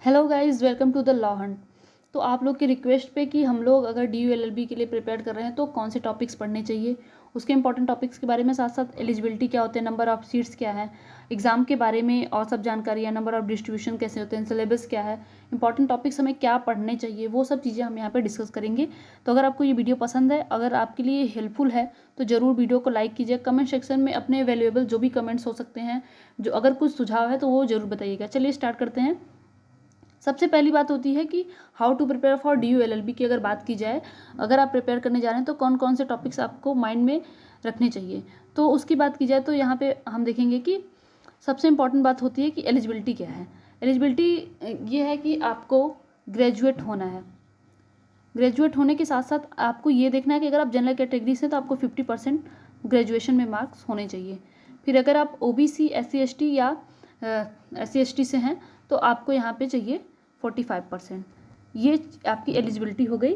Hello guys, welcome to the law hunt. तो आप लोग की रिक्वेस्ट पे कि हम लोग अगर D U L L B के लिए प्रिपेयर कर रहे हैं तो कौन से टॉपिक्स पढ़ने चाहिए, उसके इंपॉर्टेंट टॉपिक्स के बारे में, साथ साथ एलिजिबिलिटी क्या होते हैं, नंबर ऑफ सीट्स क्या है, एग्जाम के बारे में और सब जानकारियाँ, नंबर ऑफ डिस्ट्रीब्यूशन कैसे होते हैं, सिलेबस क्या है, इंपॉर्टेंट टॉपिक्स हमें क्या पढ़ने चाहिए, वो सब चीज़ें हम यहाँ पे डिस्कस करेंगे। तो अगर आपको ये वीडियो पसंद है, अगर आपके लिए हेल्पफुल है, तो ज़रूर वीडियो को लाइक कीजिए। कमेंट सेक्शन में अपने वैल्यूएबल जो भी कमेंट्स हो सकते हैं, जो अगर कुछ सुझाव है तो वो ज़रूर बताइएगा। चलिए स्टार्ट करते हैं। सबसे पहली बात होती है कि how to prepare for D U L L B की अगर बात की जाए, अगर आप प्रिपेयर करने जा रहे हैं तो कौन कौन से टॉपिक्स आपको माइंड में रखने चाहिए। तो उसकी बात की जाए तो यहाँ पे हम देखेंगे कि सबसे इंपॉर्टेंट बात होती है कि एलिजिबिलिटी क्या है। एलिजिबिलिटी ये है कि आपको ग्रेजुएट होना है। ग्रेजुएट होने के साथ साथ आपको ये देखना है कि अगर आप जनरल कैटेगरी से तो आपको 50% ग्रेजुएशन में मार्क्स होने चाहिए। फिर अगर आप O B C, S C S T या एस सी एस टी से हैं तो आपको यहाँ पे चाहिए 45%। ये आपकी एलिजिबिलिटी हो गई।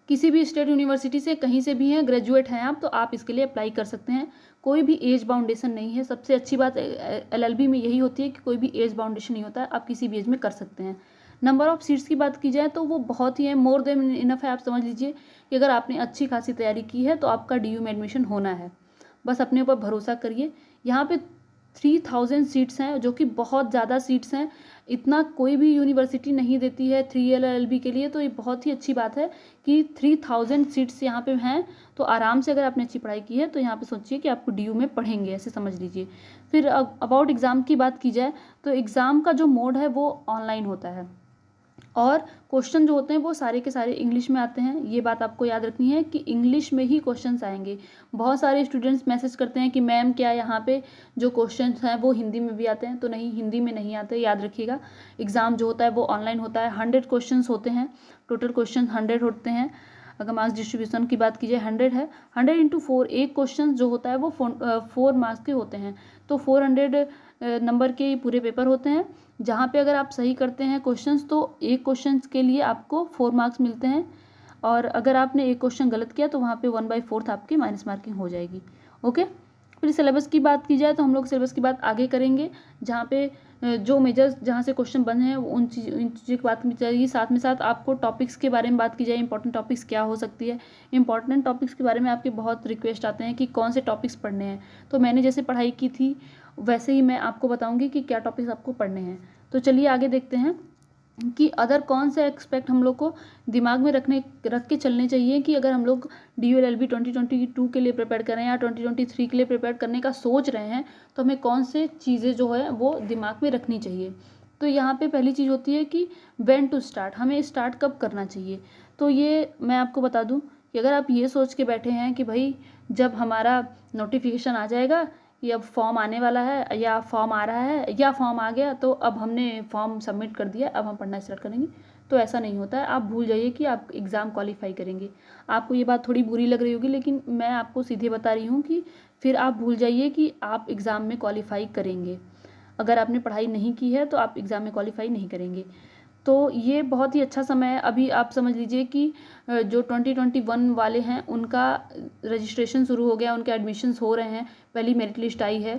किसी भी स्टेट यूनिवर्सिटी से कहीं से भी हैं, ग्रेजुएट हैं आप, तो आप इसके लिए अप्लाई कर सकते हैं। कोई भी एज बाउंडेशन नहीं है। सबसे अच्छी बात एल एल बी में यही होती है कि कोई भी एज बाउंडेशन नहीं होता है, आप किसी भी एज में कर सकते हैं। नंबर ऑफ सीट्स की बात की जाए तो वो बहुत ही है, मोर देन इनफ है। आप समझ लीजिए कि अगर आपने अच्छी खासी तैयारी की है तो आपका डी यू में एडमिशन होना है। बस अपने ऊपर भरोसा करिए। यहाँ पे 3000 सीट्स हैं, जो कि बहुत ज़्यादा सीट्स हैं। इतना कोई भी यूनिवर्सिटी नहीं देती है 3 LLB के लिए, तो ये बहुत ही अच्छी बात है कि 3000 सीट्स यहाँ पे हैं। तो आराम से अगर आपने अच्छी पढ़ाई की है तो यहाँ पे सोचिए कि आपको डी यू में पढ़ेंगे, ऐसे समझ लीजिए। फिर अबाउट एग्ज़ाम की बात की जाए तो एग्ज़ाम का जो मोड है वो ऑनलाइन होता है और क्वेश्चन जो होते हैं वो सारे के सारे इंग्लिश में आते हैं। ये बात आपको याद रखनी है कि इंग्लिश में ही क्वेश्चंस आएंगे। बहुत सारे स्टूडेंट्स मैसेज करते हैं कि मैम क्या यहाँ पे जो क्वेश्चंस हैं वो हिंदी में भी आते हैं, तो नहीं, हिंदी में नहीं आते, याद रखिएगा। एग्ज़ाम जो होता है वो ऑनलाइन होता है। 100 क्वेश्चंस होते हैं, टोटल क्वेश्चन 100 होते हैं। अगर मार्क्स डिस्ट्रीब्यूशन की बात कीजिए 100 है। 100 इंटू 4, एक क्वेश्चन जो होता है वो 4 मार्क्स के होते हैं। तो 400 नंबर के पूरे पेपर होते हैं, जहाँ पे अगर आप सही करते हैं क्वेश्चंस तो एक क्वेश्चन के लिए आपको 4 मार्क्स मिलते हैं, और अगर आपने एक क्वेश्चन गलत किया तो वहाँ पे 1/4 आपकी माइनस मार्किंग हो जाएगी। ओके। फिर सिलेबस की बात की जाए तो हम लोग सिलेबस की बात आगे करेंगे, जहाँ पे जो मेजर्स जहाँ से क्वेश्चन बने हैं उन चीज़ों की बात की जाएगी। साथ में साथ आपको टॉपिक्स के बारे में बात की जाए, इंपॉर्टेंट टॉपिक्स क्या हो सकती है। इंपॉर्टेंट टॉपिक्स के बारे में आपके बहुत रिक्वेस्ट आते हैं कि कौन से टॉपिक्स पढ़ने हैं, तो मैंने जैसे पढ़ाई की थी वैसे ही मैं आपको बताऊंगी कि क्या टॉपिक्स आपको पढ़ने हैं। तो चलिए आगे देखते हैं कि अदर कौन से एक्सपेक्ट हम लोग को दिमाग में रख के चलने चाहिए कि अगर हम लोग D U L L B 2022 के लिए प्रिपेयर कर रहे हैं या 2023 के लिए प्रिपेयर करने का सोच रहे हैं, तो हमें कौन से चीज़ें जो है वो दिमाग में रखनी चाहिए। तो यहाँ पे पहली चीज़ होती है कि व्हेन टू स्टार्ट, हमें स्टार्ट कब करना चाहिए। तो ये मैं आपको बता दूँ कि अगर आप ये सोच के बैठे हैं कि भाई जब हमारा नोटिफिकेशन आ जाएगा कि अब फॉर्म आने वाला है या फॉर्म आ रहा है या फॉर्म आ गया तो अब हमने फॉर्म सबमिट कर दिया, अब हम पढ़ना स्टार्ट करेंगे, तो ऐसा नहीं होता है। आप भूल जाइए कि आप एग्ज़ाम क्वालिफाई करेंगे। आपको ये बात थोड़ी बुरी लग रही होगी, लेकिन मैं आपको सीधे बता रही हूँ कि फिर आप भूल जाइए कि आप एग्ज़ाम में क्वालिफाई करेंगे। अगर आपने पढ़ाई नहीं की है तो आप एग्ज़ाम में क्वालिफाई नहीं करेंगे। तो ये बहुत ही अच्छा समय है। अभी आप समझ लीजिए कि जो 2021 वाले हैं उनका रजिस्ट्रेशन शुरू हो गया, उनके एडमिशन्स हो रहे हैं, पहली मेरिट लिस्ट आई है।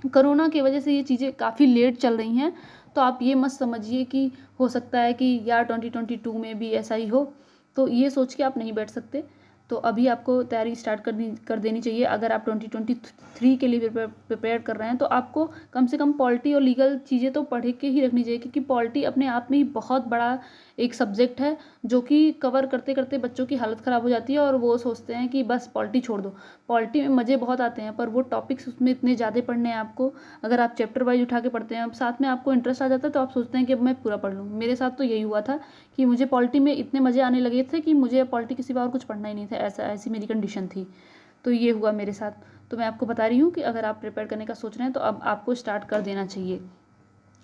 कोरोना की वजह से ये चीज़ें काफ़ी लेट चल रही हैं, तो आप ये मत समझिए कि हो सकता है कि यार 2022 में भी ऐसा ही हो, तो ये सोच के आप नहीं बैठ सकते। तो अभी आपको तैयारी स्टार्ट कर देनी चाहिए। अगर आप 2023 के लिए प्रिपेयर कर रहे हैं तो आपको कम से कम पॉलिटी और लीगल चीज़ें तो पढ़ के ही रखनी चाहिए, क्योंकि पॉलिटी अपने आप में ही बहुत बड़ा एक सब्जेक्ट है जो कि कवर करते करते बच्चों की हालत ख़राब हो जाती है और वो सोचते हैं कि बस पॉलिटी छोड़ दो। पॉलिटी में मज़े बहुत आते हैं पर वो टॉपिक्स उसमें इतने ज़्यादा पढ़ने हैं आपको। अगर आप चैप्टर वाइज उठा के पढ़ते हैं, अब साथ में आपको इंटरेस्ट आ जाता है तो आप सोचते हैं कि अब मैं पूरा पढ़ लूँ। मेरे साथ तो यही हुआ था कि मुझे पॉलिटी में इतने मज़े आने लगे थे कि मुझे पॉलिटी के सिवा और कुछ पढ़ना ही नहीं था, ऐसी मेरी कंडीशन थी। तो ये हुआ मेरे साथ। तो मैं आपको बता रही हूँ कि अगर आप प्रिपेयर करने का सोच रहे हैं तो अब आपको स्टार्ट कर देना चाहिए।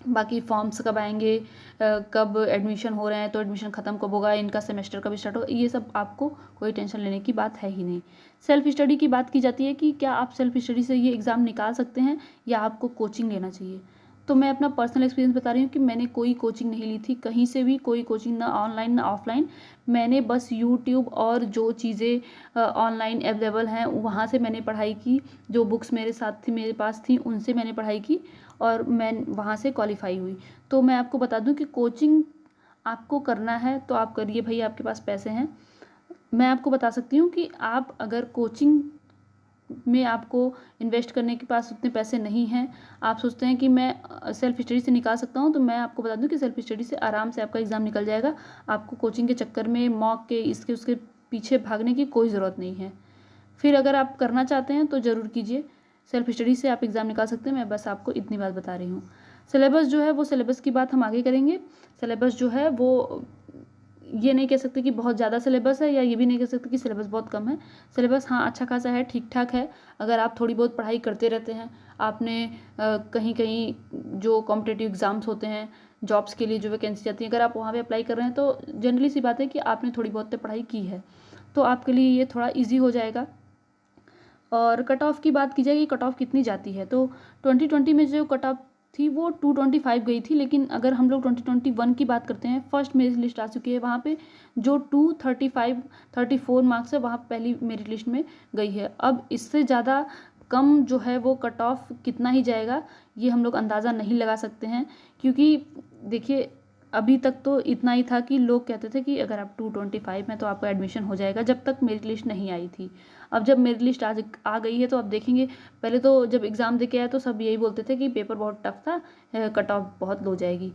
बाकी फॉर्म्स कब आएंगे, कब एडमिशन हो रहे हैं, तो एडमिशन ख़त्म कब होगा, इनका सेमेस्टर कब स्टार्ट होगा, ये सब आपको कोई टेंशन लेने की बात है ही नहीं। सेल्फ स्टडी की बात की जाती है कि क्या आप सेल्फ स्टडी से ये एग्ज़ाम निकाल सकते हैं या आपको कोचिंग लेना चाहिए। तो मैं अपना पर्सनल एक्सपीरियंस बता रही हूँ कि मैंने कोई कोचिंग नहीं ली थी, कहीं से भी कोई कोचिंग, ना ऑनलाइन ना ऑफलाइन। मैंने बस यूट्यूब और जो चीज़ें ऑनलाइन अवेलेबल हैं वहाँ से मैंने पढ़ाई की। जो बुक्स मेरे साथ थी, मेरे पास थी, उनसे मैंने पढ़ाई की और मैं वहाँ से क्वालिफाई हुई। तो मैं आपको बता दूं कि कोचिंग आपको करना है तो आप करिए भाई, आपके पास पैसे हैं। मैं आपको बता सकती हूँ कि आप अगर कोचिंग में आपको इन्वेस्ट करने के पास उतने पैसे नहीं हैं, आप सोचते हैं कि मैं सेल्फ स्टडी से निकाल सकता हूँ, तो मैं आपको बता दूं कि सेल्फ स्टडी से आराम से आपका एग्ज़ाम निकल जाएगा। आपको कोचिंग के चक्कर में मॉक के इसके उसके पीछे भागने की कोई ज़रूरत नहीं है। फिर अगर आप करना चाहते हैं तो ज़रूर कीजिए, सेल्फ स्टडी से आप एग्ज़ाम निकाल सकते हैं। मैं बस आपको इतनी बात बता रही हूँ। सिलेबस जो है वो सिलेबस की बात हम आगे करेंगे। सिलेबस जो है वो ये नहीं कह सकते कि बहुत ज़्यादा सिलेबस है, या ये भी नहीं कह सकते कि सिलेबस बहुत कम है। सिलेबस हाँ अच्छा खासा है, ठीक ठाक है। अगर आप थोड़ी बहुत पढ़ाई करते रहते हैं, आपने कहीं कहीं जो कॉम्पिटिटिव एग्ज़ाम्स होते हैं, जॉब्स के लिए जो वैकेंसी आती है, अगर आप वहाँ पे अप्लाई कर रहे हैं तो जनरली सी बात है कि आपने थोड़ी बहुत तो पढ़ाई की है, तो आपके लिए ये थोड़ा ईजी हो जाएगा। और कट ऑफ की बात की जाएगी, कट ऑफ कितनी जाती है, तो 2020 में जो कट ऑफ थी वो 225 गई थी। लेकिन अगर हम लोग 2021 की बात करते हैं, फर्स्ट मेरिट लिस्ट आ चुकी है, वहाँ पे जो 234 मार्क्स है वहाँ पहली मेरिट लिस्ट में गई है। अब इससे ज़्यादा कम जो है वो कट ऑफ कितना ही जाएगा ये हम लोग अंदाज़ा नहीं लगा सकते हैं, क्योंकि देखिए अभी तक तो इतना ही था कि लोग कहते थे कि अगर आप 225 में तो आपका एडमिशन हो जाएगा, जब तक मेरिट लिस्ट नहीं आई थी। अब जब मेरिट लिस्ट आ गई है तो अब देखेंगे, पहले तो जब एग्ज़ाम दे के आया तो सब यही बोलते थे कि पेपर बहुत टफ था, कट ऑफ बहुत लो जाएगी।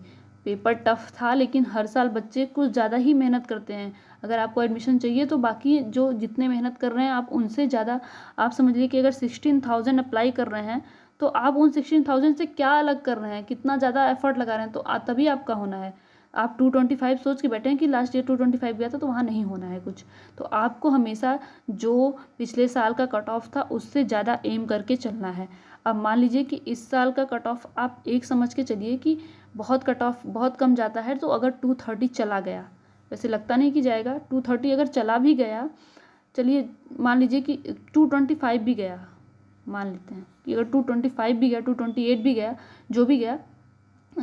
पेपर टफ था, लेकिन हर साल बच्चे कुछ ज़्यादा ही मेहनत करते हैं। अगर आपको एडमिशन चाहिए तो बाकी जो जितने मेहनत कर रहे हैं आप उनसे ज़्यादा, आप समझिए कि अगर 16,000 अप्लाई कर रहे हैं तो आप उन 16,000 से क्या अलग कर रहे हैं, कितना ज़्यादा एफर्ट लगा रहे हैं, तो तभी आपका होना है। आप 225 सोच के बैठे हैं कि लास्ट ईयर 225 गया था तो वहाँ नहीं होना है कुछ। तो आपको हमेशा जो पिछले साल का कट ऑफ था उससे ज़्यादा एम करके चलना है। अब मान लीजिए कि इस साल का कट ऑफ आप एक समझ के चलिए कि बहुत कट ऑफ बहुत कम जाता है, तो अगर 230 चला गया, वैसे लगता नहीं कि जाएगा, 230 अगर चला भी गया, चलिए मान लीजिए कि 225 भी गया, मान लेते हैं कि अगर 225 भी गया, 228 भी गया, जो भी गया,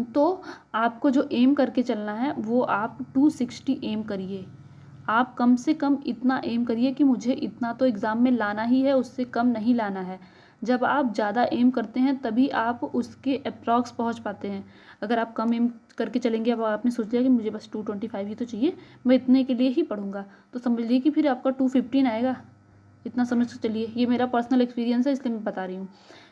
तो आपको जो एम करके चलना है वो आप 260 एम करिए। आप कम से कम इतना एम करिए कि मुझे इतना तो एग्ज़ाम में लाना ही है, उससे कम नहीं लाना है। जब आप ज़्यादा एम करते हैं तभी आप उसके अप्रॉक्स पहुंच पाते हैं। अगर आप कम एम करके चलेंगे, अब आपने सोच लिया कि मुझे बस 225 ही तो चाहिए, मैं इतने के लिए ही पढ़ूंगा, तो समझ लीजिए कि फिर आपका 215 आएगा। इतना समझ के चलिए, ये मेरा पर्सनल एक्सपीरियंस है इसलिए मैं बता रही हूँ।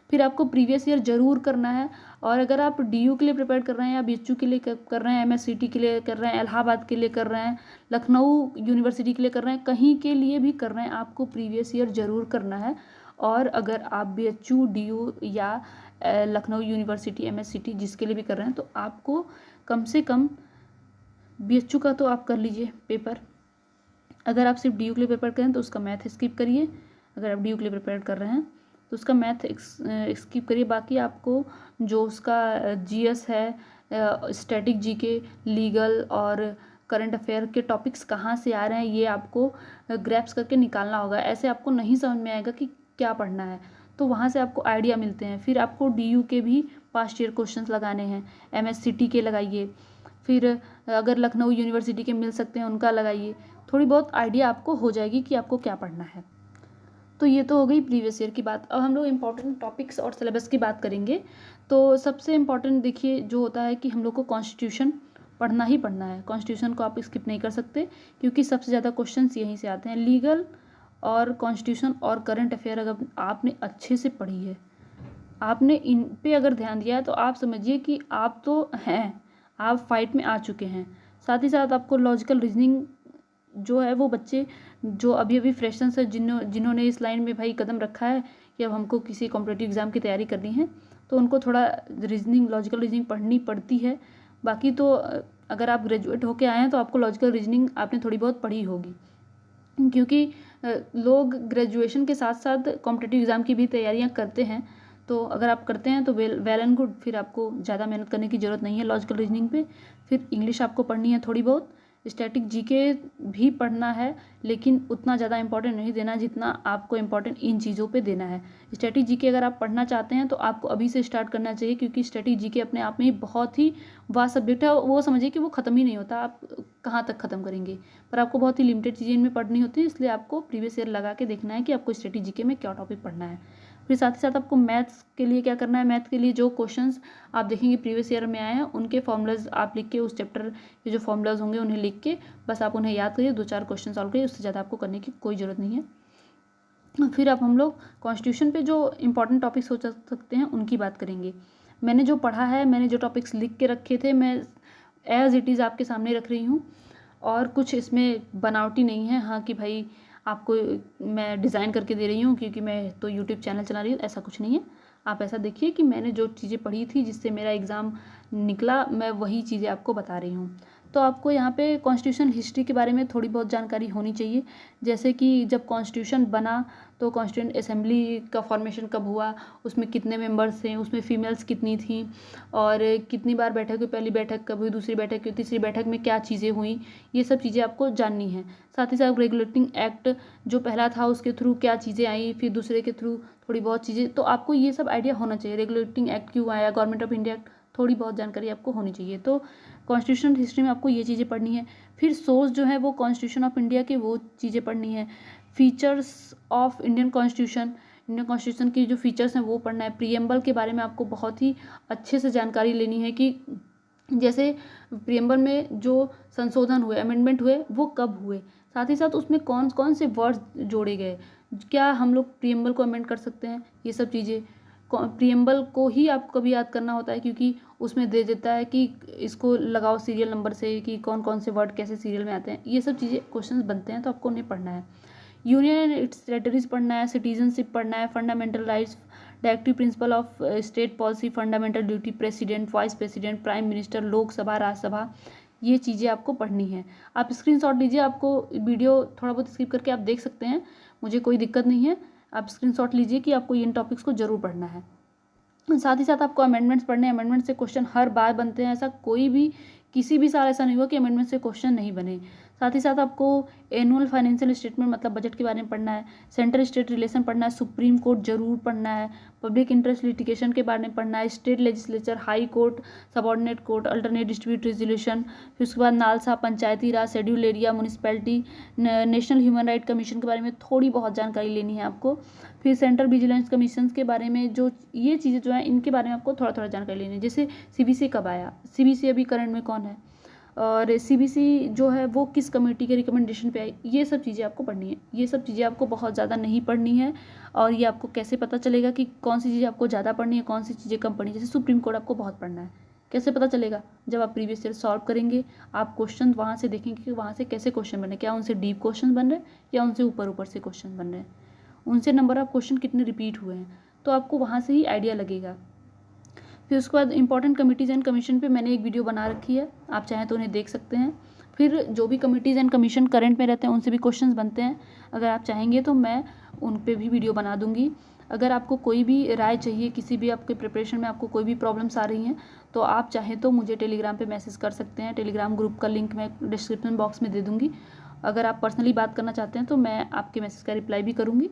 फिर आपको प्रीवियस ईयर ज़रूर करना है। और अगर आप डीयू के लिए प्रिपेयर कर रहे हैं, या बीएचयू के लिए कर रहे हैं, एमएससीटी के लिए कर रहे हैं, इलाहाबाद के लिए कर रहे हैं, लखनऊ यूनिवर्सिटी के लिए कर रहे हैं, कहीं के लिए भी कर रहे हैं, आपको प्रीवियस ईयर ज़रूर करना है। और अगर आप बीएचयू, डीयू या लखनऊ यूनिवर्सिटी, एमएससीटी जिसके लिए भी कर रहे हैं, तो आपको कम से कम बीएचयू का तो आप कर लीजिए पेपर। अगर आप सिर्फ डीयू के लिए प्रिपेयर करें तो उसका मैथ स्किप करिए। अगर आप डीयू के लिए प्रिपेयर कर रहे हैं तो उसका मैथ स्किप करिए। बाकी आपको जो उसका जीएस है, स्टैटिक जीके, लीगल और करंट अफेयर के टॉपिक्स कहाँ से आ रहे हैं, ये आपको ग्रैप्स करके निकालना होगा। ऐसे आपको नहीं समझ में आएगा कि क्या पढ़ना है, तो वहाँ से आपको आइडिया मिलते हैं। फिर आपको डीयू के भी पास्ट ईयर क्वेश्चंस लगाने हैं, एमएससीटी के लगाइए, फिर अगर लखनऊ यूनिवर्सिटी के मिल सकते हैं उनका लगाइए। थोड़ी बहुत आइडिया आपको हो जाएगी कि आपको क्या पढ़ना है। तो ये तो हो गई प्रीवियस ईयर की बात। अब हम लोग इम्पॉर्टेंट टॉपिक्स और सिलेबस की बात करेंगे। तो सबसे इम्पॉर्टेंट देखिए जो होता है कि हम लोग को कॉन्स्टिट्यूशन पढ़ना ही पढ़ना है। कॉन्स्टिट्यूशन को आप स्किप नहीं कर सकते, क्योंकि सबसे ज़्यादा क्वेश्चंस यहीं से आते हैं। लीगल और कॉन्स्टिट्यूशन और करंट अफेयर अगर आपने अच्छे से पढ़ी है, आपने इन पे अगर ध्यान दिया है, तो आप समझिए कि आप तो हैं, आप फाइट में आ चुके हैं। साथ ही साथ आपको लॉजिकल रीजनिंग जो है, वो बच्चे जो अभी अभी फ्रेशर्स हैं, जिन्होंने इस लाइन में भाई कदम रखा है कि अब हमको किसी कॉम्पिटिटिव एग्ज़ाम की तैयारी करनी है, तो उनको थोड़ा रीजनिंग, लॉजिकल रीजनिंग पढ़नी पड़ती है। बाकी तो अगर आप ग्रेजुएट होके आए हैं तो आपको लॉजिकल रीजनिंग आपने थोड़ी बहुत पढ़ी होगी, क्योंकि लोग ग्रेजुएशन के साथ साथ कॉम्पिटिटिव एग्ज़ाम की भी तैयारियां करते हैं। तो अगर आप करते हैं तो वेल एंड गुड, फिर आपको ज़्यादा मेहनत करने की ज़रूरत नहीं है लॉजिकल रीजनिंग पे। फिर इंग्लिश आपको पढ़नी है थोड़ी बहुत, स्टैटिक जीके भी पढ़ना है, लेकिन उतना ज़्यादा इंपॉर्टेंट नहीं देना जितना आपको इंपॉर्टेंट इन चीज़ों पे देना है। स्टैटिक जीके अगर आप पढ़ना चाहते हैं तो आपको अभी से स्टार्ट करना चाहिए, क्योंकि स्टैटिक जीके अपने आप में ही बहुत ही वास्ट सब्जेक्ट है। वो समझिए कि वो ख़त्म ही नहीं होता, आप कहाँ तक ख़त्म करेंगे, पर आपको बहुत ही लिमिटेड चीज़ें इनमें पढ़नी होती है। इसलिए आपको प्रीवियस ईयर लगा के देखना है कि आपको स्टैटिक जीके में क्या टॉपिक पढ़ना है। फिर साथ ही साथ आपको मैथ्स के लिए क्या करना है, मैथ के लिए जो क्वेश्चंस आप देखेंगे प्रीवियस ईयर में आए हैं उनके फॉर्मूलाज आप लिख के, उस चैप्टर के जो फॉर्मूलाज होंगे उन्हें लिख के बस आप उन्हें याद करिए, 2-4 क्वेश्चन सॉल्व करिए, उससे ज़्यादा आपको करने की कोई ज़रूरत नहीं है। फिर अब हम लोग कॉन्स्टिट्यूशन पे जो इंपॉर्टेंट टॉपिक्स हो सकते हैं उनकी बात करेंगे। मैंने जो पढ़ा है, मैंने जो टॉपिक्स लिख के रखे थे, मैं एज इट इज़ आपके सामने रख रही हूँ और कुछ इसमें बनावटी नहीं है। हाँ कि भाई आपको मैं डिज़ाइन करके दे रही हूँ क्योंकि मैं तो यूट्यूब चैनल चला रही हूँ, ऐसा कुछ नहीं है। आप ऐसा देखिए कि मैंने जो चीज़ें पढ़ी थी जिससे मेरा एग्ज़ाम निकला, मैं वही चीज़ें आपको बता रही हूँ। तो आपको यहाँ पे कॉन्स्टिट्यूशन हिस्ट्री के बारे में थोड़ी बहुत जानकारी होनी चाहिए, जैसे कि जब कॉन्स्टिट्यूशन बना तो कॉन्स्टिट्यूंट असेंबली का फॉर्मेशन कब हुआ, उसमें कितने मेंबर्स थे, उसमें फीमेल्स कितनी थी और कितनी बार बैठक हुई, पहली बैठक कब हुई, दूसरी बैठक हुई, तीसरी बैठक में क्या चीज़ें हुई, ये सब चीज़ें आपको जाननी है। साथ ही साथ रेगुलेटिंग एक्ट जो पहला था उसके थ्रू क्या चीज़ें आई, फिर दूसरे के थ्रू थोड़ी बहुत चीज़ें, तो आपको ये सब आइडिया होना चाहिए। रेगुलेटिंग एक्ट क्यों आया, गवर्नमेंट ऑफ इंडिया एक्ट, थोड़ी बहुत जानकारी आपको होनी चाहिए। तो कॉन्स्टिट्यूशन हिस्ट्री में आपको ये चीज़ें पढ़नी है। फिर सोर्स जो है वो कॉन्स्टिट्यूशन ऑफ इंडिया के वो चीज़ें पढ़नी है। फीचर्स ऑफ इंडियन कॉन्स्टिट्यूशन की जो फीचर्स हैं वो पढ़ना है। प्रीएम्बल के बारे में आपको बहुत ही अच्छे से जानकारी लेनी है कि जैसे प्रीएम्बल में जो संशोधन हुए, अमेंडमेंट हुए, वो कब हुए, साथ ही साथ उसमें कौन कौन से वर्ड्स जोड़े गए, क्या हम लोग प्रीएम्बल को अमेंड कर सकते हैं, ये सब चीज़ें। प्रीएम्बल को ही आपको भी याद करना होता है क्योंकि उसमें दे देता है कि इसको लगाओ सीरियल नंबर से कि कौन कौन से वर्ड कैसे सीरियल में आते हैं, ये सब चीज़ें क्वेश्चंस बनते हैं तो आपको उन्हें पढ़ना है। यूनियन एंड इट्स टेरिटरीज पढ़ना है, सिटीजनशिप पढ़ना है, fundamental rights, directive principle of state policy, fundamental duty, president, vice president, prime minister, Lok Sabha, Rajya Sabha, ये चीज़ें आपको पढ़नी है। आप स्क्रीनशॉट लीजिए, आपको वीडियो थोड़ा बहुत स्किप करके आप देख सकते हैं, मुझे कोई दिक्कत नहीं है। आप स्क्रीनशॉट लीजिए कि आपको इन टॉपिक्स को जरूर पढ़ना है। साथ ही साथ आपको अमेंडमेंट्स पढ़ने हैं। अमेंडमेंट से क्वेश्चन हर बार बनते हैं, ऐसा कोई भी किसी भी साल ऐसा नहीं हुआ कि अमेंडमेंट से क्वेश्चन नहीं बने। साथ ही साथ आपको एनुअल फाइनेंशियल स्टेटमेंट मतलब बजट के बारे में पढ़ना है, सेंट्रल स्टेट रिलेशन पढ़ना है, सुप्रीम कोर्ट जरूर पढ़ना है, पब्लिक इंटरेस्ट लिटिगेशन के बारे में पढ़ना है, state legislature, high court, subordinate court, alternate dispute resolution, फिर उसके बाद NALSA, Panchayati Raj, schedule area, municipality, national human right commission के बारे में थोड़ी बहुत जानकारी लेनी है आपको। फिर सेंट्रल विजिलेंस कमीशन के बारे में, जो ये चीज़ें जो हैं इनके बारे में आपको थोड़ा थोड़ा जानकारी लेनी है। जैसे सीबीसी कब आया, सीबीसी अभी करंट में कौन है, और सीबीसी जो है वो किस कमेटी के रिकमेंडेशन पे आई, ये सब चीज़ें आपको पढ़नी है। ये सब चीज़ें आपको बहुत ज़्यादा नहीं पढ़नी है और ये आपको कैसे पता चलेगा कि कौन सी चीज़ें आपको ज़्यादा पढ़नी है, कौन सी चीज़ें कम पढ़नी है। जैसे सुप्रीम कोर्ट आपको बहुत पढ़ना है, कैसे पता चलेगा, जब आप प्रीवियस ईयर सॉल्व करेंगे, आप क्वेश्चन वहाँ से देखेंगे कि वहाँ से कैसे क्वेश्चन बन रहे हैं, क्या उनसे डीप क्वेश्चन बन रहे हैं या उनसे ऊपर ऊपर से क्वेश्चन बन रहे हैं, उनसे नंबर ऑफ क्वेश्चन कितने रिपीट हुए हैं, तो आपको वहाँ से ही आइडिया लगेगा। फिर उसके बाद इंपॉर्टेंट कमिटीज़ एंड कमीशन पे मैंने एक वीडियो बना रखी है, आप चाहें तो उन्हें देख सकते हैं। फिर जो भी कमिटीज़ एंड कमीशन करंट में रहते हैं उनसे भी क्वेश्चंस बनते हैं, अगर आप चाहेंगे तो मैं उन पे भी वीडियो बना दूंगी। अगर आपको कोई भी राय चाहिए, किसी भी आपके प्रिपरेशन में आपको कोई भी प्रॉब्लम्स आ रही हैं, तो आप चाहें तो मुझे टेलीग्राम पे मैसेज कर सकते हैं। टेलीग्राम ग्रुप का लिंक मैं डिस्क्रिप्शन बॉक्स में दे दूँगी। अगर आप पर्सनली बात करना चाहते हैं तो मैं आपके मैसेज का रिप्लाई भी करूँगी।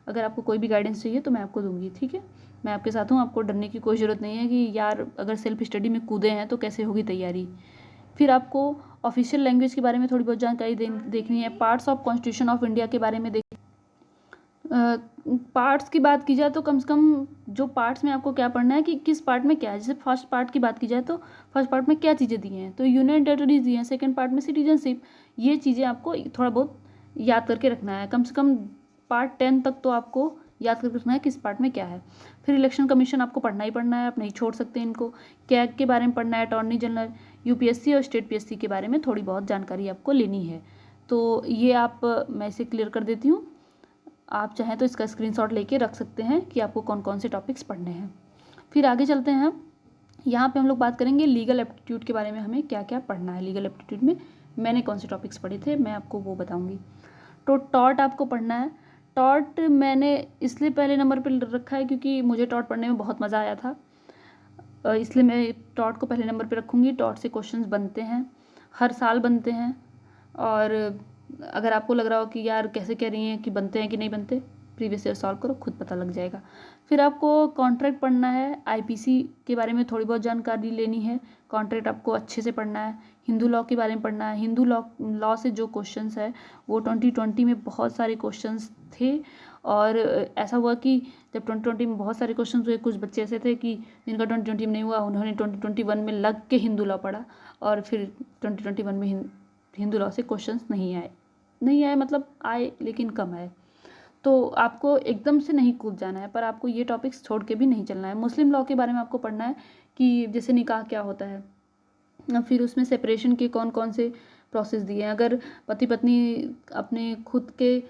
अगर आपको कोई भी गाइडेंस चाहिए तो मैं आपको दूँगी, ठीक है। मैं आपके साथ हूँ, आपको डरने की कोई ज़रूरत नहीं है कि यार अगर सेल्फ स्टडी में कूदे हैं तो कैसे होगी तैयारी। फिर आपको ऑफिशियल लैंग्वेज के बारे में थोड़ी बहुत जानकारी देखनी है। Parts of constitution of India के बारे में पार्ट्स की बात की जाए तो कम से कम जो पार्ट्स में आपको क्या पढ़ना है कि किस पार्ट में क्या है। जैसे फर्स्ट पार्ट की बात की जाए तो फर्स्ट पार्ट में क्या चीज़ें दी हैं, तो यूनियन टेरिटरीज दी हैं, सेकंड पार्ट में सिटीजनशिप, ये चीज़ें आपको थोड़ा बहुत याद करके रखना है। कम से कम पार्ट 10 तक तो आपको याद करके रखना है किस पार्ट में क्या है। फिर इलेक्शन कमीशन आपको पढ़ना ही पढ़ना है, आप नहीं छोड़ सकते इनको। कैग के बारे में पढ़ना है, अटॉर्नी जनरल, यूपीएससी और स्टेट पीएससी के बारे में थोड़ी बहुत जानकारी आपको लेनी है। तो ये आप मैं इसे क्लियर कर देती हूँ, आप चाहें तो इसका स्क्रीनशॉट लेके रख सकते हैं कि आपको कौन कौन से टॉपिक्स पढ़ने हैं। फिर आगे चलते हैं, यहाँ पे हम लोग बात करेंगे लीगल एप्टीट्यूड के बारे में, हमें क्या क्या पढ़ना है। लीगल एप्टीट्यूड में मैंने कौन से टॉपिक्स पढ़े थे मैं आपको वो बताऊँगी। तो टॉट आपको पढ़ना है। टॉट मैंने इसलिए पहले नंबर पर रखा है क्योंकि मुझे टॉट पढ़ने में बहुत मज़ा आया था, इसलिए मैं टॉट को पहले नंबर पर रखूँगी। टॉट से क्वेश्चंस बनते हैं, हर साल बनते हैं। और अगर आपको लग रहा हो कि यार कैसे कह रही हैं कि बनते हैं कि नहीं बनते, प्रीवियस ईयर सॉल्व करो, खुद पता लग जाएगा। फिर आपको कॉन्ट्रैक्ट पढ़ना है, आईपीसी के बारे में थोड़ी बहुत जानकारी लेनी है, कॉन्ट्रैक्ट आपको अच्छे से पढ़ना है। हिंदू लॉ के बारे में पढ़ना है, हिंदू लॉ से जो क्वेश्चंस है वो 2020 में बहुत सारे क्वेश्चंस थे, और ऐसा हुआ कि जब 2020 में बहुत सारे क्वेश्चन हुए, कुछ बच्चे ऐसे थे कि जिनका 2020 में नहीं हुआ, उन्होंने 2021 में लग के हिंदू लॉ पढ़ा, और फिर 2021 में हिंदू लॉ से क्वेश्चंस नहीं आए मतलब आए लेकिन कम आए। तो आपको एकदम से नहीं कूद जाना है, पर आपको ये टॉपिक्स छोड़ के भी नहीं चलना है। मुस्लिम लॉ के बारे में आपको पढ़ना है कि जैसे निकाह क्या होता है, फिर उसमें सेपरेशन के कौन कौन से प्रोसेस दिए हैं। अगर पति पत्नी अपने खुद के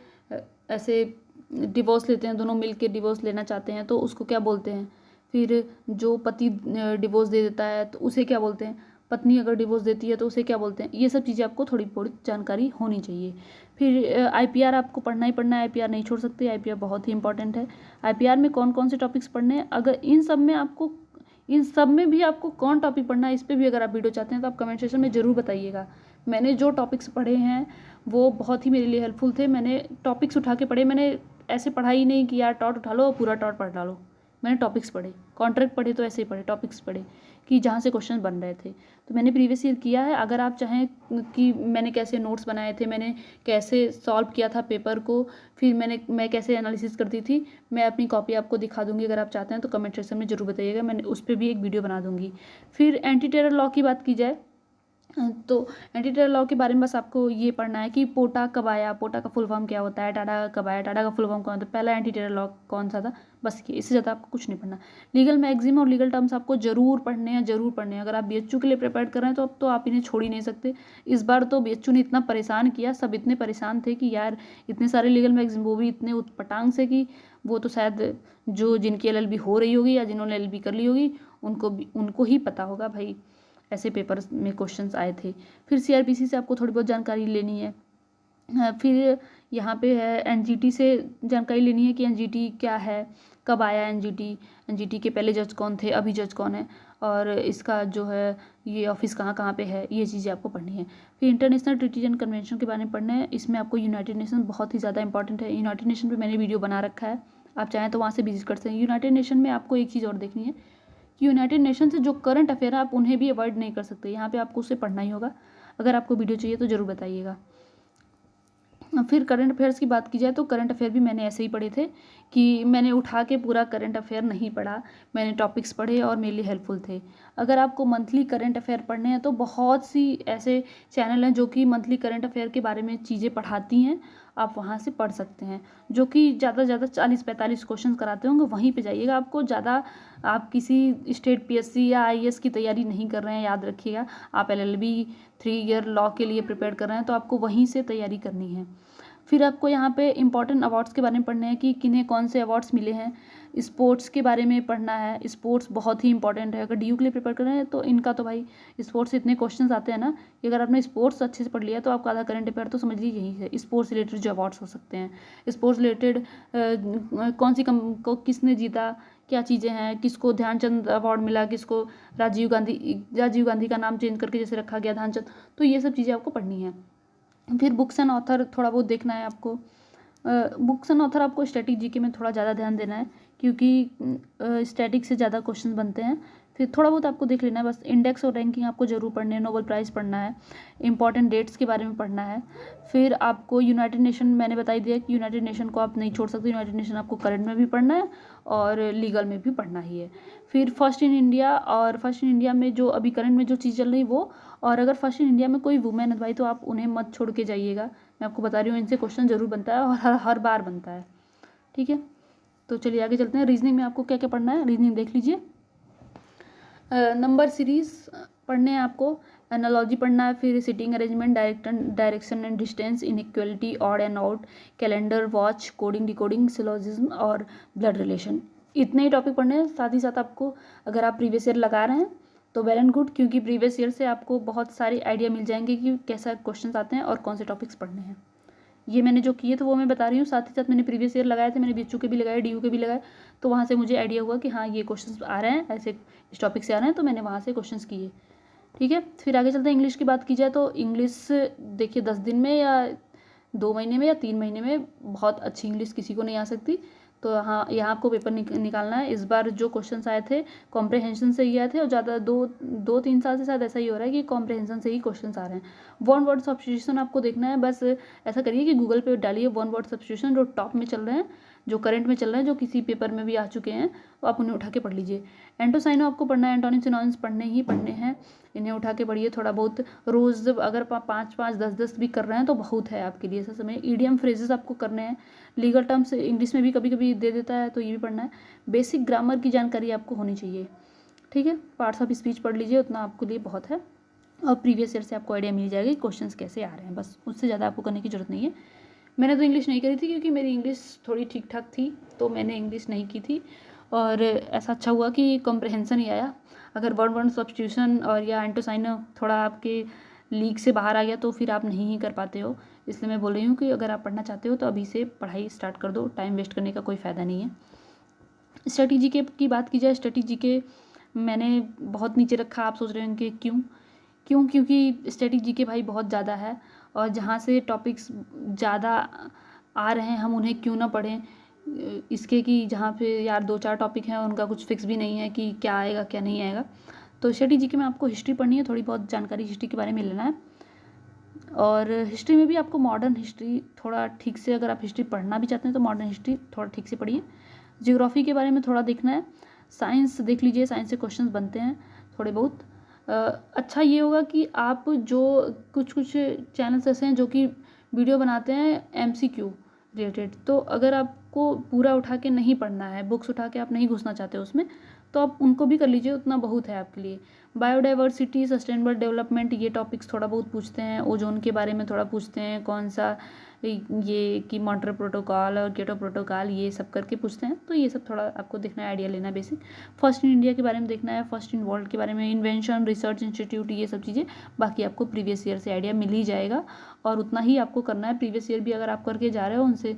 ऐसे डिवोर्स लेते हैं, दोनों मिल के डिवोर्स लेना चाहते हैं, तो उसको क्या बोलते हैं। फिर जो पति डिवोर्स दे देता है तो उसे क्या बोलते हैं, पत्नी अगर डिवोर्स देती है तो उसे क्या बोलते हैं। ये सब चीज़ें आपको थोड़ी बहुत जानकारी होनी चाहिए। फिर आईपीआर आपको पढ़ना ही पढ़ना है, आईपीआर नहीं छोड़ सकते, आईपीआर बहुत ही इंपॉर्टेंट है। आईपीआर में कौन कौन से टॉपिक्स पढ़ने हैं, अगर इन सब में भी आपको कौन टॉपिक पढ़ना है, इस पर भी अगर आप वीडियो चाहते हैं तो आप कमेंट सेक्शन में ज़रूर बताइएगा। मैंने जो टॉपिक्स पढ़े हैं वो बहुत ही मेरे लिए हेल्पफुल थे। मैंने टॉपिक्स उठा के पढ़े, मैंने ऐसे पढ़ा ही नहीं कि यार टॉट उठा लो और पूरा टॉट पढ़ डालो। मैंने टॉपिक्स पढ़े, कॉन्ट्रैक्ट पढ़े तो ऐसे ही पढ़े, टॉपिक्स पढ़े कि जहाँ से क्वेश्चन बन रहे थे। तो मैंने प्रीवियस ईयर किया है। अगर आप चाहें कि मैंने कैसे नोट्स बनाए थे, मैंने कैसे सॉल्व किया था पेपर को, फिर मैं कैसे एनालिसिस करती थी, मैं अपनी कॉपी आपको दिखा दूंगी। अगर आप चाहते हैं तो कमेंट सेक्शन में ज़रूर बताइएगा, मैंने उस पर भी एक वीडियो बना दूंगी। फिर एंटी टेरर लॉ की बात की जाए तो एंटी टेरर लॉ के बारे में बस आपको ये पढ़ना है कि पोटा कब आया, पोटा का फुल फॉर्म क्या होता है, टाडा कब आया, टाडा का फुल फॉर्म कौन होता है, पहला एंटी टेरर लॉ कौन सा था, बस ये, इससे ज़्यादा आपको कुछ नहीं पढ़ना। लीगल मैगजीम और लीगल टर्म्स आपको ज़रूर पढ़ने हैं। अगर आप बीएचयू के लिए प्रिपेयर कर रहे हैं तो अब तो आप इन्हें छोड़ ही नहीं सकते। इस बार तो बीएचयू ने इतना परेशान किया, सब इतने परेशान थे कि यार इतने सारे लीगल मैगजीम, वो भी इतने उटपटांग से कि वो तो शायद जो जिनकी एलएलबी हो रही होगी या जिन्होंने एलएलबी कर ली होगी उनको ही पता होगा भाई, ऐसे पेपर्स में क्वेश्चंस आए थे। फिर सीआरपीसी से आपको थोड़ी बहुत जानकारी लेनी है। फिर यहाँ पे है एनजीटी से जानकारी लेनी है कि एनजीटी क्या है, कब आया एनजीटी के पहले जज कौन थे, अभी जज कौन है, और इसका जो है ये ऑफिस कहाँ कहाँ पे है, ये चीज़ें आपको पढ़नी है। फिर इंटरनेशनल ट्रीटीज एंड कन्वेंशन के बारे में पढ़ना है। इसमें आपको यूनाइटेड नेशन बहुत ही ज़्यादा इंपॉर्टेंट है। यूनाइटेड नेशन पर मैंने वीडियो बना रखा है, आप चाहें तो वहाँ से विजिट कर सकते हैं। यूनाइटेड नेशन में आपको एक चीज़ और देखनी है कि यूनाइटेड नेशन से जो करंट अफेयर है आप उन्हें भी अवॉइड नहीं कर सकते, यहाँ पे आपको उसे पढ़ना ही होगा। अगर आपको वीडियो चाहिए तो ज़रूर बताइएगा। फिर करंट अफेयर्स की बात की जाए तो करंट अफेयर भी मैंने ऐसे ही पढ़े थे कि मैंने उठा के पूरा करंट अफेयर नहीं पढ़ा, मैंने टॉपिक्स पढ़े और मेरे लिए हेल्पफुल थे। अगर आपको मंथली करंट अफेयर पढ़ने हैं तो बहुत सी ऐसे चैनल हैं जो कि मंथली करंट अफेयर के बारे में चीज़ें पढ़ाती हैं, आप वहाँ से पढ़ सकते हैं। जो कि ज़्यादा से ज़्यादा 40-45 क्वेश्चन कराते होंगे, वहीं पे जाइएगा। आपको ज़्यादा, आप किसी स्टेट पीएससी या आईएएस की तैयारी नहीं कर रहे हैं, याद रखिएगा, आप एलएलबी 3 ईयर लॉ के लिए प्रिपेयर कर रहे हैं तो आपको वहीं से तैयारी करनी है। फिर आपको यहाँ पे इंपॉर्टेंट अवार्ड्स के बारे में पढ़ना है कि किन्हें कौन से अवार्ड्स मिले हैं। स्पोर्ट्स के बारे में पढ़ना है, स्पोर्ट्स बहुत ही इंपॉर्टेंट है। अगर डीयू के लिए प्रिपेयर कर रहे हैं तो इनका तो भाई स्पोर्ट्स से इतने क्वेश्चंस आते हैं ना कि अगर आपने स्पोर्ट्स अच्छे से पढ़ लिया तो आपका आधा करंट अफेयर तो समझ लीजिए यही है। स्पोर्ट्स रिलेटेड जो अवार्ड्स हो सकते हैं, स्पोर्ट्स रिलेटेड कौन सी को किसने जीता, क्या चीज़ें हैं, किसको ध्यानचंद अवार्ड मिला, किसको राजीव गांधी का नाम चेंज करके जैसे रखा गया ध्यानचंद, तो ये सब चीज़ें आपको पढ़नी है। फिर बुक्स एंड ऑथर थोड़ा बहुत देखना है आपको। बुक्स एंड ऑथर आपको स्टैटिक जीके में थोड़ा ज़्यादा ध्यान देना है क्योंकि स्टैटिक से ज़्यादा क्वेश्चन बनते हैं। फिर थोड़ा बहुत आपको देख लेना है बस। इंडेक्स और रैंकिंग आपको जरूर पढ़ने है, नोबेल प्राइज़ पढ़ना है, इंपॉर्टेंट डेट्स के बारे में पढ़ना है। फिर आपको यूनाइटेड नेशन, मैंने बता ही दिया कि यूनाइटेड नेशन को आप नहीं छोड़ सकते। यूनाइटेड नेशन आपको करंट में भी पढ़ना है और लीगल में भी पढ़ना ही है। फिर फर्स्ट इन इंडिया, और फर्स्ट इन इंडिया में जो अभी करंट में जो चीज़ चल रही वो, और अगर फर्स्ट इन इंडिया में कोई वुमेन है भाई तो आप उन्हें मत छोड़ के जाइएगा। मैं आपको बता रही हूँ इनसे क्वेश्चन जरूर बनता है और हर बार बनता है। ठीक है, तो चलिए आगे चलते हैं। रीजनिंग में आपको क्या क्या पढ़ना है, रीजनिंग देख लीजिए। नंबर सीरीज पढ़ने हैं आपको, एनालॉजी पढ़ना है, फिर sitting arrangement, direction and distance, inequality, odd and out, calendar, watch, coding decoding, syllogism और ब्लड रिलेशन। इतने ही टॉपिक पढ़ने हैं। साथ ही साथ आपको, अगर आप प्रीवियस ईयर लगा रहे हैं तो वेल एंड गुड, क्योंकि प्रीवियस ईयर से आपको बहुत सारे आइडिया मिल जाएंगे कि कैसा क्वेश्चन आते हैं और कौन से टॉपिक्स पढ़ने हैं। ये मैंने जो किए तो वो मैं बता रही हूँ। साथ ही साथ मैंने प्रीवियस ईयर लगाए थे, मैंने बीएचयू के भी लगाए, डीयू के भी लगाए, तो वहाँ से मुझे आइडिया हुआ कि हाँ ये क्वेश्चंस आ रहे हैं, ऐसे इस टॉपिक से आ रहे हैं, तो मैंने वहाँ से क्वेश्चंस किए। ठीक है, फिर आगे चलते हैं। इंग्लिश की बात की जाए तो इंग्लिश देखिए 10 दिन में या 2 महीने में या 3 महीने में बहुत अच्छी इंग्लिश किसी को नहीं आ सकती। तो हाँ, यहाँ आपको पेपर निकालना है। इस बार जो क्वेश्चंस आए थे कॉम्प्रहेंशन से ही आए थे, और ज़्यादा 2-3 साल से शायद ऐसा ही हो रहा है कि कॉम्प्रहेंशन से ही क्वेश्चंस आ रहे हैं। वन वर्ड सब्स्टिट्यूशन आपको देखना है। बस ऐसा करिए कि गूगल पे डालिए वन वर्ड सब्स्टिट्यूशन, जो टॉप में चल रहे हैं, जो करंट में चल रहे हैं, जो किसी पेपर में भी आ चुके हैं, तो आप उन्हें उठा के पढ़ लीजिए। एंटोसाइनो आपको पढ़ना है, एंटोनिम सिनोनिम्स पढ़ने ही पढ़ने हैं, इन्हें उठा के पढ़िए थोड़ा बहुत रोज़। अगर 5-5 10-10 भी कर रहे हैं तो बहुत है आपके लिए ऐसा समय। ईडियम फ्रेजेस आपको करने हैं। लीगल टर्म्स इंग्लिश में भी कभी कभी दे देता है, तो ये भी पढ़ना है। बेसिक ग्रामर की जानकारी आपको होनी चाहिए, ठीक है। पार्ट्स ऑफ स्पीच पढ़ लीजिए, उतना आपके लिए बहुत है। और प्रीवियस ईयर से आपको आइडिया मिल जाएगा कि क्वेश्चंस कैसे आ रहे हैं, बस उससे ज़्यादा आपको करने की जरूरत नहीं है। मैंने तो इंग्लिश नहीं करी थी क्योंकि मेरी इंग्लिश थोड़ी ठीक ठाक थी, तो मैंने इंग्लिश नहीं की थी। और ऐसा अच्छा हुआ कि कॉम्प्रहेंशन ही आया। अगर वर्ड सब्स्टिट्यूशन और या एंटोसाइनो थोड़ा आपके लीग से बाहर आ गया तो फिर आप नहीं ही कर पाते हो। इसलिए मैं बोल रही हूँ कि अगर आप पढ़ना चाहते हो तो अभी से पढ़ाई स्टार्ट कर दो, टाइम वेस्ट करने का कोई फ़ायदा नहीं है। स्टडी जीके की बात की जाए, स्टडी जीके मैंने बहुत नीचे रखा। आप सोच रहे होंगे क्यों? क्योंकि स्टडी जीके भाई बहुत ज़्यादा है, और जहाँ से टॉपिक्स ज़्यादा आ रहे हैं हम उन्हें क्यों ना पढ़ें, इसके कि जहाँ पे यार 2-4 टॉपिक हैं उनका कुछ फिक्स भी नहीं है कि क्या आएगा क्या नहीं आएगा। तो स्टडी जीके में आपको हिस्ट्री पढ़नी है, थोड़ी बहुत जानकारी हिस्ट्री के बारे में लेना है। और हिस्ट्री में भी आपको मॉडर्न हिस्ट्री थोड़ा ठीक से, अगर आप हिस्ट्री पढ़ना भी चाहते हैं तो मॉडर्न हिस्ट्री थोड़ा ठीक से पढ़िए। ज्योग्राफी के बारे में थोड़ा देखना है। साइंस देख लीजिए, साइंस से क्वेश्चंस बनते हैं थोड़े बहुत। अच्छा ये होगा कि आप जो कुछ चैनल्स ऐसे हैं जो कि वीडियो बनाते हैं MCQ रिलेटेड, तो अगर आपको पूरा उठा के नहीं पढ़ना है, बुक्स उठा के आप नहीं घुसना चाहते उसमें, तो आप उनको भी कर लीजिए, उतना बहुत है आपके लिए। बायोडाइवर्सिटी, सस्टेनेबल डेवलपमेंट, ये टॉपिक्स थोड़ा बहुत पूछते हैं। ओजोन के बारे में थोड़ा पूछते हैं, कौन सा ये कि मॉन्ट्रियल प्रोटोकॉल और क्योटो प्रोटोकॉल, ये सब करके पूछते हैं। तो ये सब थोड़ा आपको देखना है, आइडिया लेना है बेसिक। फर्स्ट इन इंडिया के बारे में देखना है, फर्स्ट इन वर्ल्ड के बारे में, इन्वेंशन, रिसर्च इंस्टीट्यूट, ये सब चीज़ें। बाकी आपको प्रीवियस ईयर से आइडिया मिल ही जाएगा, और उतना ही आपको करना है। प्रीवियस ईयर भी अगर आप करके जा रहे हो उनसे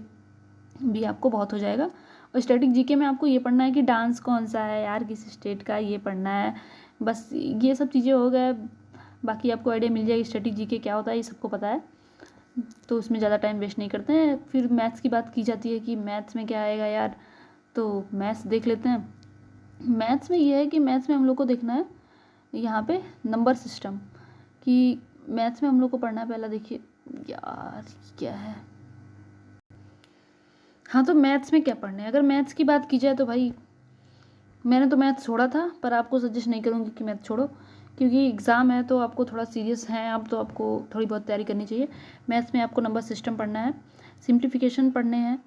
भी आपको बहुत हो जाएगा। और स्टैटिक जीके में आपको ये पढ़ना है कि डांस कौन सा है यार, किस स्टेट का, ये पढ़ना है। बस ये सब चीज़ें हो गए, बाकी आपको आइडिया मिल जाएगी स्टैटिक जीके क्या होता है, ये सबको पता है, तो उसमें ज़्यादा टाइम वेस्ट नहीं करते हैं। फिर मैथ्स की बात की जाती है कि मैथ्स में क्या आएगा यार, तो मैथ्स देख लेते हैं। मैथ्स में ये है कि मैथ्स में हम लोग को देखना है यहाँ पे नंबर सिस्टम, कि मैथ्स में हम लोग को पढ़ना है। पहला देखिए यार क्या है, हाँ, तो मैथ्स में क्या पढ़ना है। अगर मैथ्स की बात की जाए तो भाई मैंने तो मैथ्स छोड़ा था, पर आपको सजेस्ट नहीं करूँगी कि मैथ्स छोड़ो, क्योंकि एग्ज़ाम है तो आपको थोड़ा सीरियस है आप, तो आपको थोड़ी बहुत तैयारी करनी चाहिए। मैथ्स में आपको नंबर सिस्टम पढ़ना है, सिंप्लीफिकेशन पढ़ने हैं,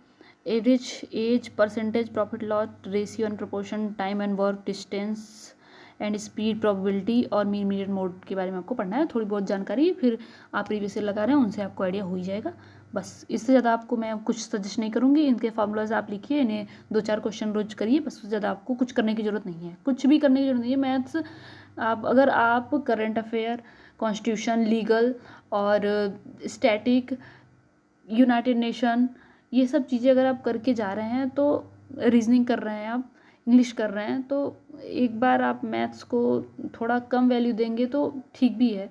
average, age, percentage, profit loss, ratio and proportion, time and work, distance and speed, probability और मीन मीडियन मोड के बारे में आपको पढ़ना है। थोड़ी बहुत जानकारी फिर आप प्रीवियस ईयर लगा रहे हैं उनसे आपको आइडिया हो ही जाएगा। बस इससे ज़्यादा आपको मैं कुछ सजेस्ट नहीं करूँगी। इनके फार्मूलाज आप लिखिए, इन्हें 2-4 क्वेश्चन रोज करिए, बस उससे ज़्यादा आपको कुछ करने की ज़रूरत नहीं है, कुछ भी करने की ज़रूरत नहीं है। मैथ्स अगर आप करंट अफेयर, कॉन्स्टिट्यूशन, लीगल और स्टैटिक, यूनाइटेड नेशन, ये सब चीज़ें अगर आप करके जा रहे हैं, तो रीजनिंग कर रहे हैं आप, इंग्लिश कर रहे हैं, तो एक बार आप मैथ्स को थोड़ा कम वैल्यू देंगे तो ठीक भी है,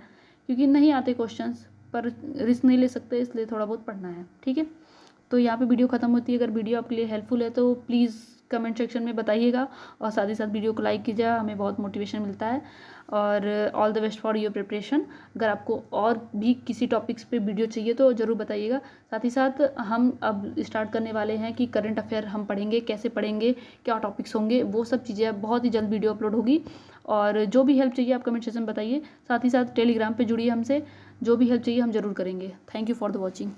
क्योंकि नहीं आते क्वेश्चंस, पर रिस्क नहीं ले सकते, इसलिए थोड़ा बहुत पढ़ना है, ठीक है। तो यहाँ पे वीडियो ख़त्म होती है। अगर वीडियो आपके लिए हेल्पफुल है तो प्लीज़ कमेंट सेक्शन में बताइएगा, और साथ ही साथ वीडियो को लाइक कीजिएगा, हमें बहुत मोटिवेशन मिलता है। और all the best for your preparation. अगर आपको और भी किसी टॉपिक्स पे वीडियो चाहिए तो ज़रूर बताइएगा। साथ ही साथ हम अब स्टार्ट करने वाले हैं कि करंट अफेयर हम पढ़ेंगे, कैसे पढ़ेंगे, क्या टॉपिक्स होंगे, वो सब चीज़ें बहुत ही जल्द वीडियो अपलोड होगी। और जो भी हेल्प चाहिए आप कमेंट सेक्शन में बताइए। साथ ही साथ टेलीग्राम पर जुड़िए हमसे, जो भी हेल्प चाहिए हम ज़रूर करेंगे। Thank you for the watching.